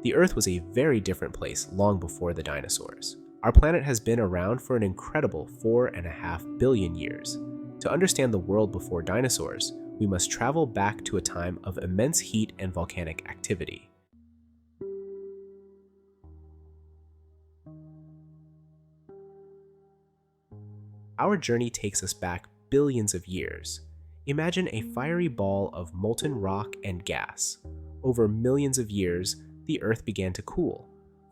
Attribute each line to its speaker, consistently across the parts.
Speaker 1: The Earth was a very different place long before the dinosaurs. Our planet has been around for an incredible 4.5 billion years. To understand the world before dinosaurs, we must travel back to a time of immense heat and volcanic activity. Our journey takes us back billions of years. Imagine a fiery ball of molten rock and gas. Over millions of years, the Earth began to cool,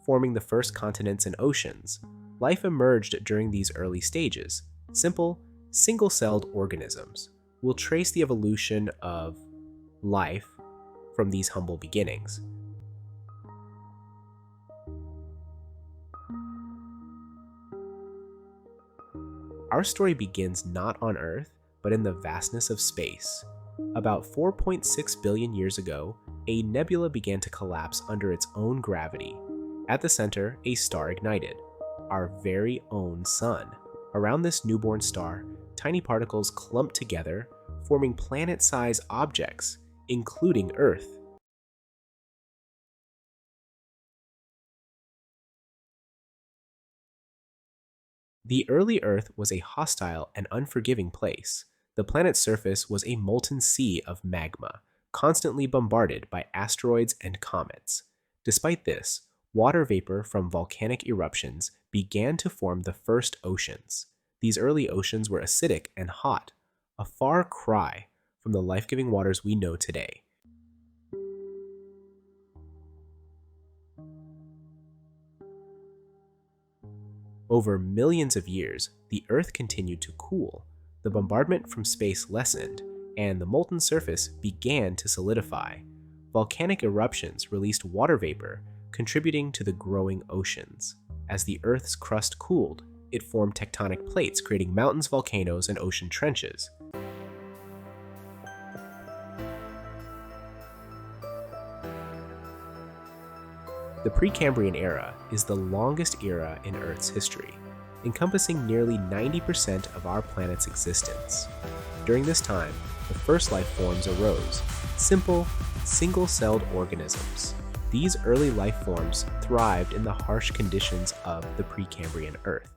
Speaker 1: forming the first continents and oceans. Life emerged during these early stages, simple, single-celled organisms. We'll trace the evolution of life from these humble beginnings. Our story begins not on Earth, but in the vastness of space. About 4.6 billion years ago, a nebula began to collapse under its own gravity. At the center, a star ignited, our very own sun. Around this newborn star, tiny particles clumped together, forming planet-sized objects, including Earth. The early Earth was a hostile and unforgiving place. The planet's surface was a molten sea of magma, constantly bombarded by asteroids and comets. Despite this, water vapor from volcanic eruptions began to form the first oceans. These early oceans were acidic and hot, a far cry from the life-giving waters we know today. Over millions of years, the Earth continued to cool. The bombardment from space lessened, and the molten surface began to solidify. Volcanic eruptions released water vapor, contributing to the growing oceans. As the Earth's crust cooled, it formed tectonic plates, creating mountains, volcanoes, and ocean trenches. The Precambrian era is the longest era in Earth's history, encompassing nearly 90% of our planet's existence. During this time, the first life forms arose, simple, single-celled organisms. These early life forms thrived in the harsh conditions of the Precambrian Earth.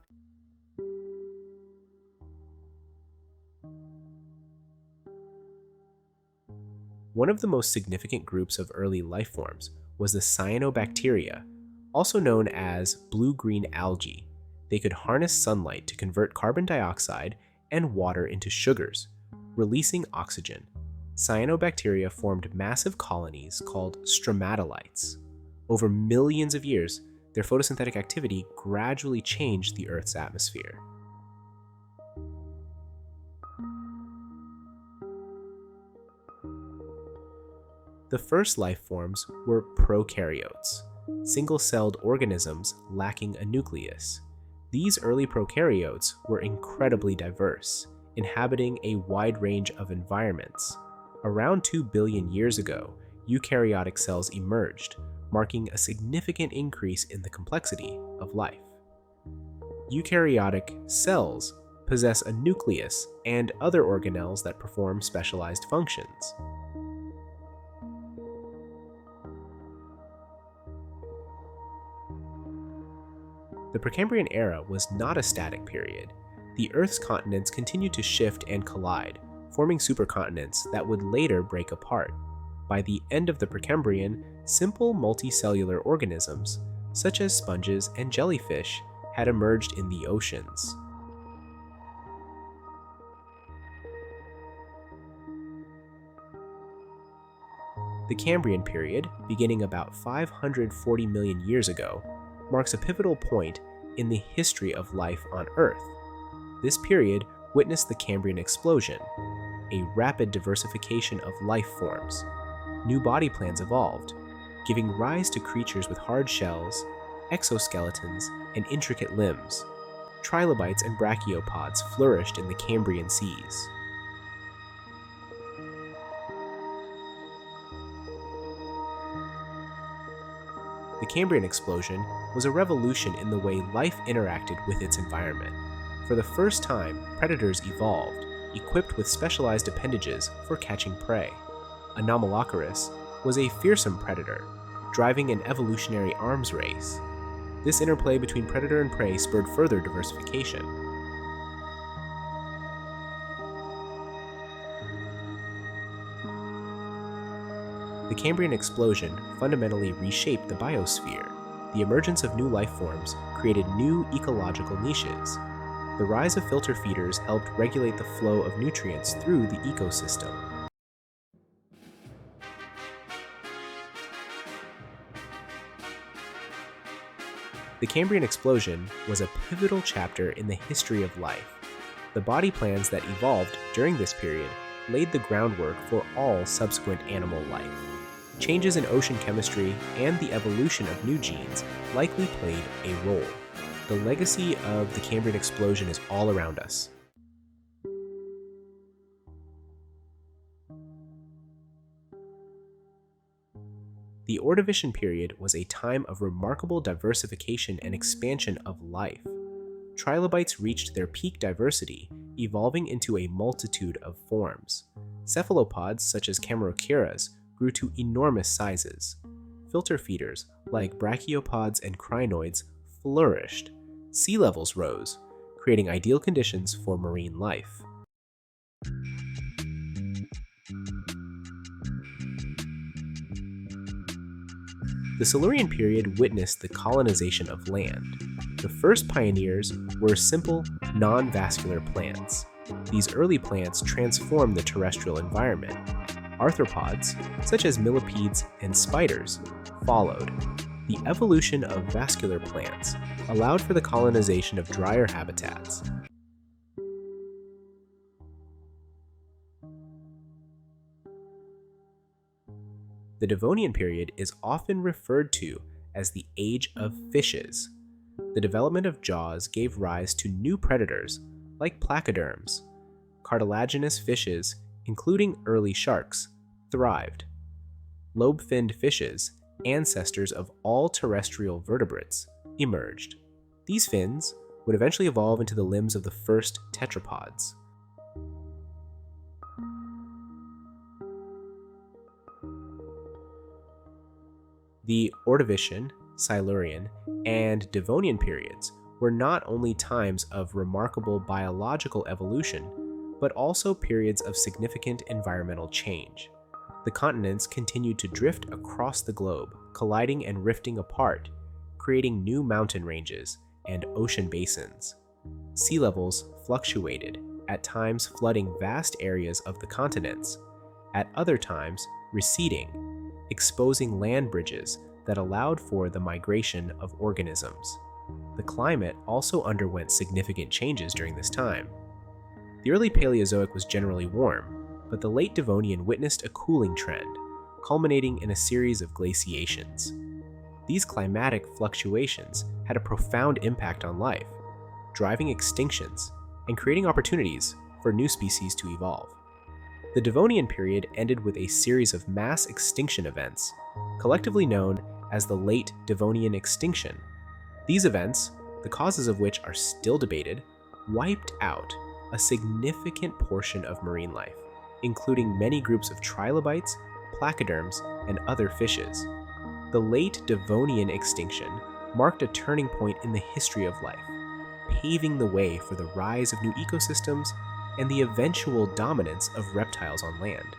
Speaker 1: One of the most significant groups of early life forms was the cyanobacteria, also known as blue-green algae. They could harness sunlight to convert carbon dioxide and water into sugars, releasing oxygen. Cyanobacteria formed massive colonies called stromatolites. Over millions of years, their photosynthetic activity gradually changed the Earth's atmosphere. The first life forms were prokaryotes, single-celled organisms lacking a nucleus. These early prokaryotes were incredibly diverse, inhabiting a wide range of environments. Around 2 billion years ago, eukaryotic cells emerged, marking a significant increase in the complexity of life. Eukaryotic cells possess a nucleus and other organelles that perform specialized functions. The Precambrian era was not a static period. The Earth's continents continued to shift and collide, forming supercontinents that would later break apart. By the end of the Precambrian, simple multicellular organisms, such as sponges and jellyfish, had emerged in the oceans. The Cambrian period, beginning about 540 million years ago, marks a pivotal point in the history of life on Earth. This period witnessed the Cambrian explosion, a rapid diversification of life forms. New body plans evolved, giving rise to creatures with hard shells, exoskeletons, and intricate limbs. Trilobites and brachiopods flourished in the Cambrian seas. The Cambrian explosion was a revolution in the way life interacted with its environment. For the first time, predators evolved, equipped with specialized appendages for catching prey. Anomalocaris was a fearsome predator, driving an evolutionary arms race. This interplay between predator and prey spurred further diversification. The Cambrian explosion fundamentally reshaped the biosphere. The emergence of new life forms created new ecological niches. The rise of filter feeders helped regulate the flow of nutrients through the ecosystem. The Cambrian explosion was a pivotal chapter in the history of life. The body plans that evolved during this period laid the groundwork for all subsequent animal life. Changes in ocean chemistry and the evolution of new genes likely played a role. The legacy of the Cambrian explosion is all around us. The Ordovician period was a time of remarkable diversification and expansion of life. Trilobites reached their peak diversity, evolving into a multitude of forms. Cephalopods such as Camarakiras grew to enormous sizes. Filter feeders like brachiopods and crinoids flourished. Sea levels rose, creating ideal conditions for marine life. The Silurian period witnessed the colonization of land. The first pioneers were simple, non-vascular plants. These early plants transformed the terrestrial environment. Arthropods, such as millipedes and spiders, followed. The evolution of vascular plants allowed for the colonization of drier habitats. The Devonian period is often referred to as the Age of Fishes. The development of jaws gave rise to new predators like placoderms. Cartilaginous fishes, including early sharks, thrived. Lobe-finned fishes, ancestors of all terrestrial vertebrates, emerged. These fins would eventually evolve into the limbs of the first tetrapods. The Ordovician, Silurian, and Devonian periods were not only times of remarkable biological evolution, but also periods of significant environmental change. The continents continued to drift across the globe, colliding and rifting apart, creating new mountain ranges and ocean basins. Sea levels fluctuated, at times flooding vast areas of the continents, at other times receding, exposing land bridges that allowed for the migration of organisms. The climate also underwent significant changes during this time. The early Paleozoic was generally warm, but the late Devonian witnessed a cooling trend, culminating in a series of glaciations. These climatic fluctuations had a profound impact on life, driving extinctions and creating opportunities for new species to evolve. The Devonian period ended with a series of mass extinction events, collectively known as the Late Devonian Extinction. These events, the causes of which are still debated, wiped out a significant portion of marine life, including many groups of trilobites, placoderms, and other fishes. The Late Devonian extinction marked a turning point in the history of life, paving the way for the rise of new ecosystems and the eventual dominance of reptiles on land.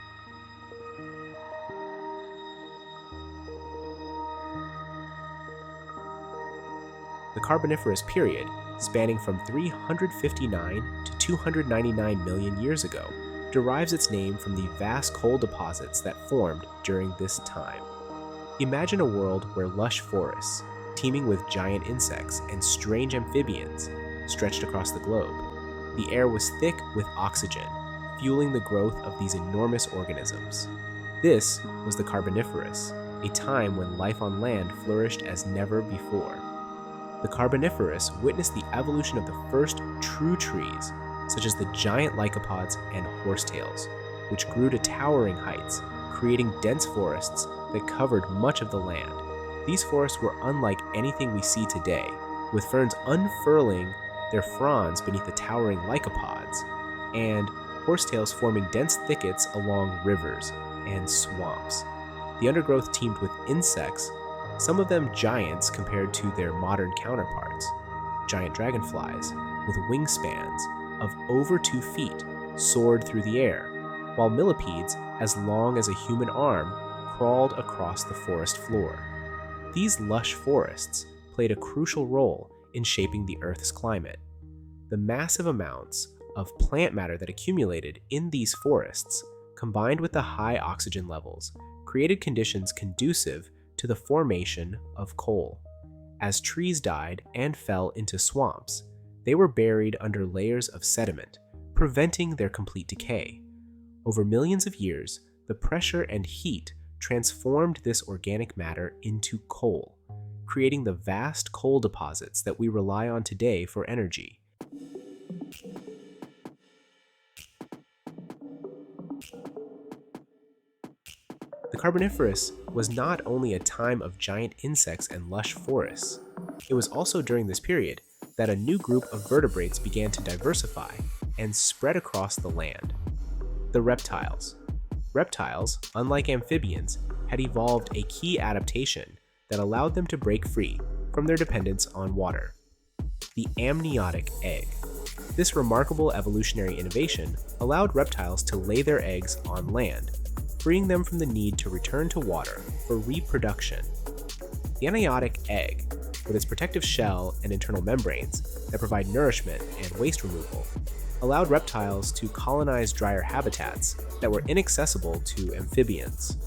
Speaker 1: The Carboniferous period, spanning from 359 to 299 million years ago, derives its name from the vast coal deposits that formed during this time. Imagine a world where lush forests, teeming with giant insects and strange amphibians, stretched across the globe. The air was thick with oxygen, fueling the growth of these enormous organisms. This was the Carboniferous, a time when life on land flourished as never before. The Carboniferous witnessed the evolution of the first true trees, such as the giant lycopods and horsetails, which grew to towering heights, creating dense forests that covered much of the land. These forests were unlike anything we see today, with ferns unfurling their fronds beneath the towering lycopods, and horsetails forming dense thickets along rivers and swamps. The undergrowth teemed with insects some of them giants compared to their modern counterparts. Giant dragonflies with wingspans of over 2 feet soared through the air, while millipedes as long as a human arm crawled across the forest floor. These lush forests played a crucial role in shaping the Earth's climate. The massive amounts of plant matter that accumulated in these forests, combined with the high oxygen levels, created conditions conducive to the formation of coal. As trees died and fell into swamps, they were buried under layers of sediment, preventing their complete decay. Over millions of years, the pressure and heat transformed this organic matter into coal, creating the vast coal deposits that we rely on today for energy. The Carboniferous was not only a time of giant insects and lush forests, it was also during this period that a new group of vertebrates began to diversify and spread across the land. The reptiles. Reptiles, unlike amphibians, had evolved a key adaptation that allowed them to break free from their dependence on water: the amniotic egg. This remarkable evolutionary innovation allowed reptiles to lay their eggs on land, freeing them from the need to return to water for reproduction. The amniotic egg, with its protective shell and internal membranes that provide nourishment and waste removal, allowed reptiles to colonize drier habitats that were inaccessible to amphibians.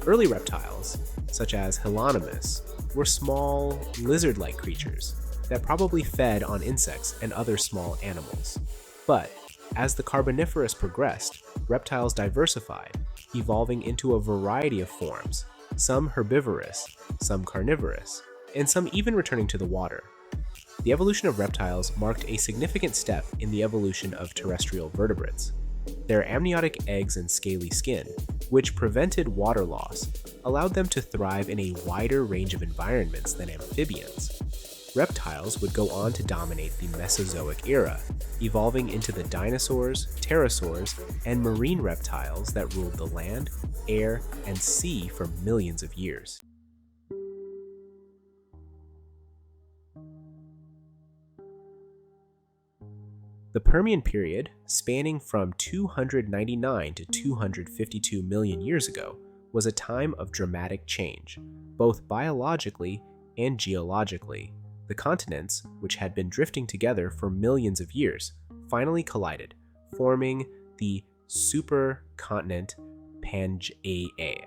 Speaker 1: Early reptiles, such as Hylonomus, were small, lizard-like creatures that probably fed on insects and other small animals. But as the Carboniferous progressed, reptiles diversified, evolving into a variety of forms, some herbivorous, some carnivorous, and some even returning to the water. The evolution of reptiles marked a significant step in the evolution of terrestrial vertebrates. Their amniotic eggs and scaly skin, which prevented water loss, allowed them to thrive in a wider range of environments than amphibians. Reptiles would go on to dominate the Mesozoic era, evolving into the dinosaurs, pterosaurs, and marine reptiles that ruled the land, air, and sea for millions of years. The Permian period, spanning from 299 to 252 million years ago, was a time of dramatic change, both biologically and geologically. The continents, which had been drifting together for millions of years, finally collided, forming the supercontinent Pangaea.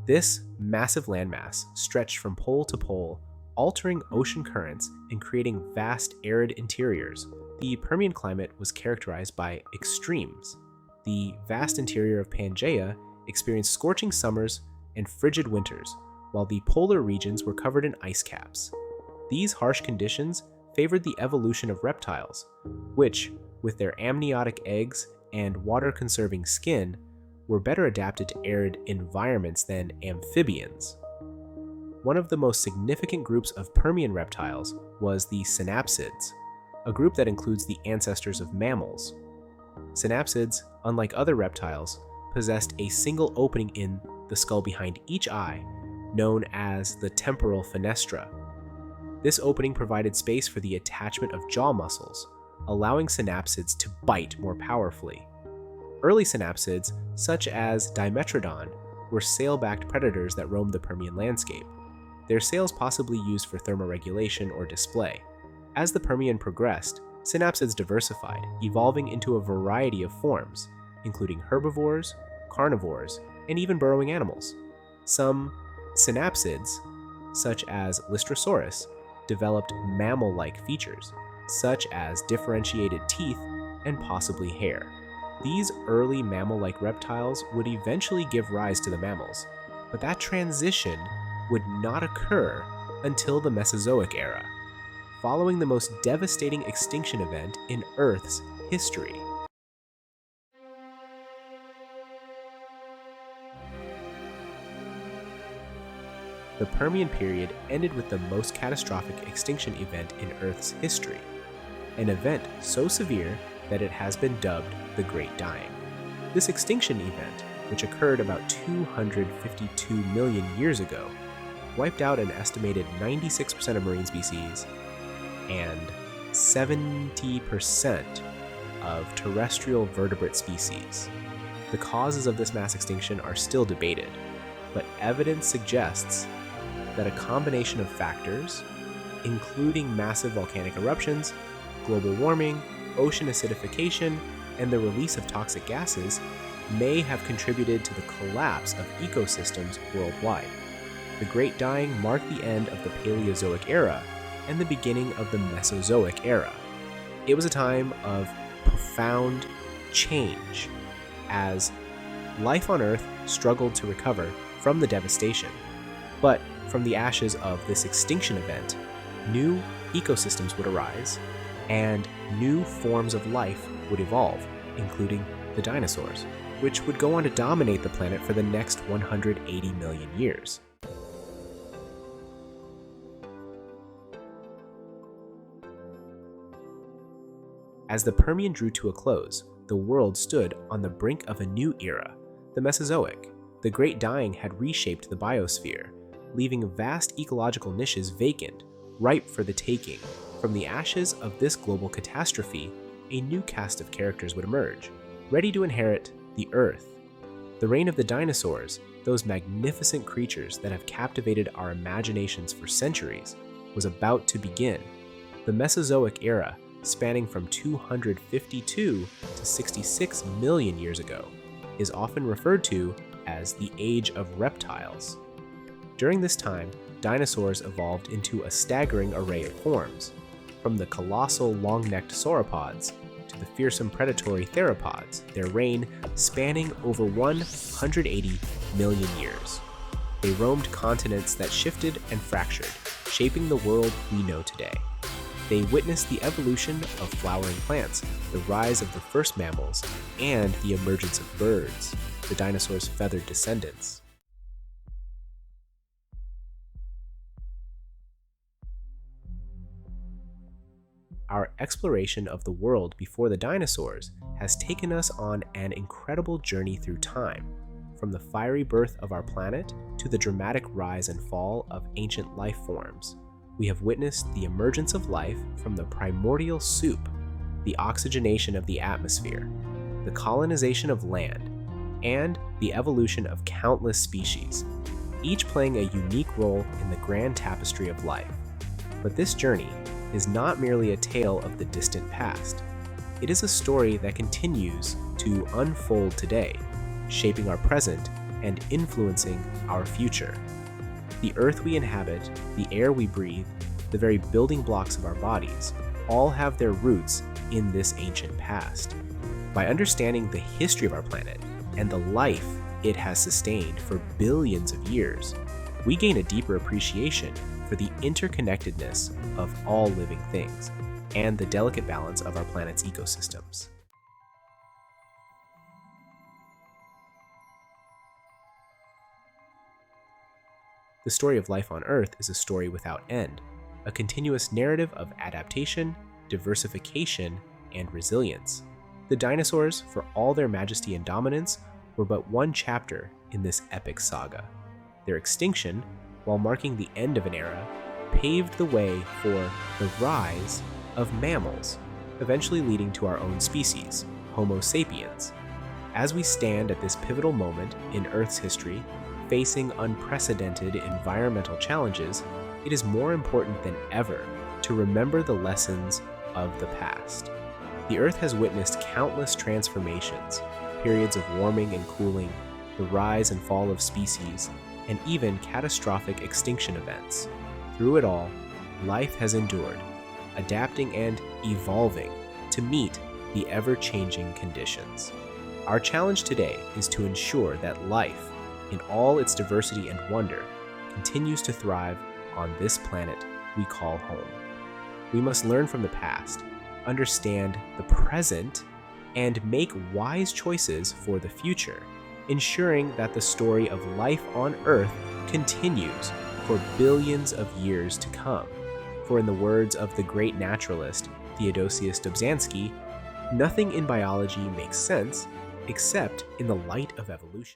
Speaker 1: This massive landmass stretched from pole to pole, altering ocean currents and creating vast arid interiors. The Permian climate was characterized by extremes. The vast interior of Pangaea experienced scorching summers and frigid winters, while the polar regions were covered in ice caps. These harsh conditions favored the evolution of reptiles, which, with their amniotic eggs and water-conserving skin, were better adapted to arid environments than amphibians. One of the most significant groups of Permian reptiles was the synapsids, a group that includes the ancestors of mammals. Synapsids, unlike other reptiles, possessed a single opening in the skull behind each eye, known as the temporal fenestra. This opening provided space for the attachment of jaw muscles, allowing synapsids to bite more powerfully. Early synapsids, such as Dimetrodon, were sail-backed predators that roamed the Permian landscape, their sails possibly used for thermoregulation or display. As the Permian progressed, synapsids diversified, evolving into a variety of forms, including herbivores, carnivores, and even burrowing animals. Some synapsids, such as Lystrosaurus, developed mammal-like features, such as differentiated teeth and possibly hair. These early mammal-like reptiles would eventually give rise to the mammals, but that transition would not occur until the Mesozoic era, following the most devastating extinction event in Earth's history. The Permian period ended with the most catastrophic extinction event in Earth's history, an event so severe that it has been dubbed the Great Dying. This extinction event, which occurred about 252 million years ago, wiped out an estimated 96% of marine species and 70% of terrestrial vertebrate species. The causes of this mass extinction are still debated, but evidence suggests that a combination of factors, including massive volcanic eruptions, global warming, ocean acidification, and the release of toxic gases, may have contributed to the collapse of ecosystems worldwide. The Great Dying marked the end of the Paleozoic era and the beginning of the Mesozoic era. It was a time of profound change as life on Earth struggled to recover from the devastation. But from the ashes of this extinction event, new ecosystems would arise and new forms of life would evolve, including the dinosaurs, which would go on to dominate the planet for the next 180 million years. As the Permian drew to a close, the world stood on the brink of a new era, the Mesozoic. The Great Dying had reshaped the biosphere, leaving vast ecological niches vacant, ripe for the taking. From the ashes of this global catastrophe, a new cast of characters would emerge, ready to inherit the Earth. The reign of the dinosaurs, those magnificent creatures that have captivated our imaginations for centuries, was about to begin. The Mesozoic era, spanning from 252 to 66 million years ago, is often referred to as the Age of Reptiles. During this time, dinosaurs evolved into a staggering array of forms, from the colossal long-necked sauropods to the fearsome predatory theropods, their reign spanning over 180 million years. They roamed continents that shifted and fractured, shaping the world we know today. They witnessed the evolution of flowering plants, the rise of the first mammals, and the emergence of birds, the dinosaurs' feathered descendants. Our exploration of the world before the dinosaurs has taken us on an incredible journey through time, from the fiery birth of our planet to the dramatic rise and fall of ancient life forms. We have witnessed the emergence of life from the primordial soup, the oxygenation of the atmosphere, the colonization of land, and the evolution of countless species, each playing a unique role in the grand tapestry of life. But this journey is not merely a tale of the distant past. It is a story that continues to unfold today, shaping our present and influencing our future. The earth we inhabit, the air we breathe, the very building blocks of our bodies, all have their roots in this ancient past. By understanding the history of our planet and the life it has sustained for billions of years, we gain a deeper appreciation for the interconnectedness of all living things and the delicate balance of our planet's ecosystems. The story of life on Earth is a story without end, a continuous narrative of adaptation, diversification, and resilience. The dinosaurs, for all their majesty and dominance, were but one chapter in this epic saga. Their extinction, while marking the end of an era, paved the way for the rise of mammals, eventually leading to our own species, Homo sapiens. As we stand at this pivotal moment in Earth's history, facing unprecedented environmental challenges, it is more important than ever to remember the lessons of the past. The Earth has witnessed countless transformations, periods of warming and cooling, the rise and fall of species, and even catastrophic extinction events. Through it all, life has endured, adapting and evolving to meet the ever-changing conditions. Our challenge today is to ensure that life, in all its diversity and wonder, continues to thrive on this planet we call home. We must learn from the past, understand the present, and make wise choices for the future, ensuring that the story of life on Earth continues for billions of years to come. For in the words of the great naturalist Theodosius Dobzhansky, nothing in biology makes sense except in the light of evolution.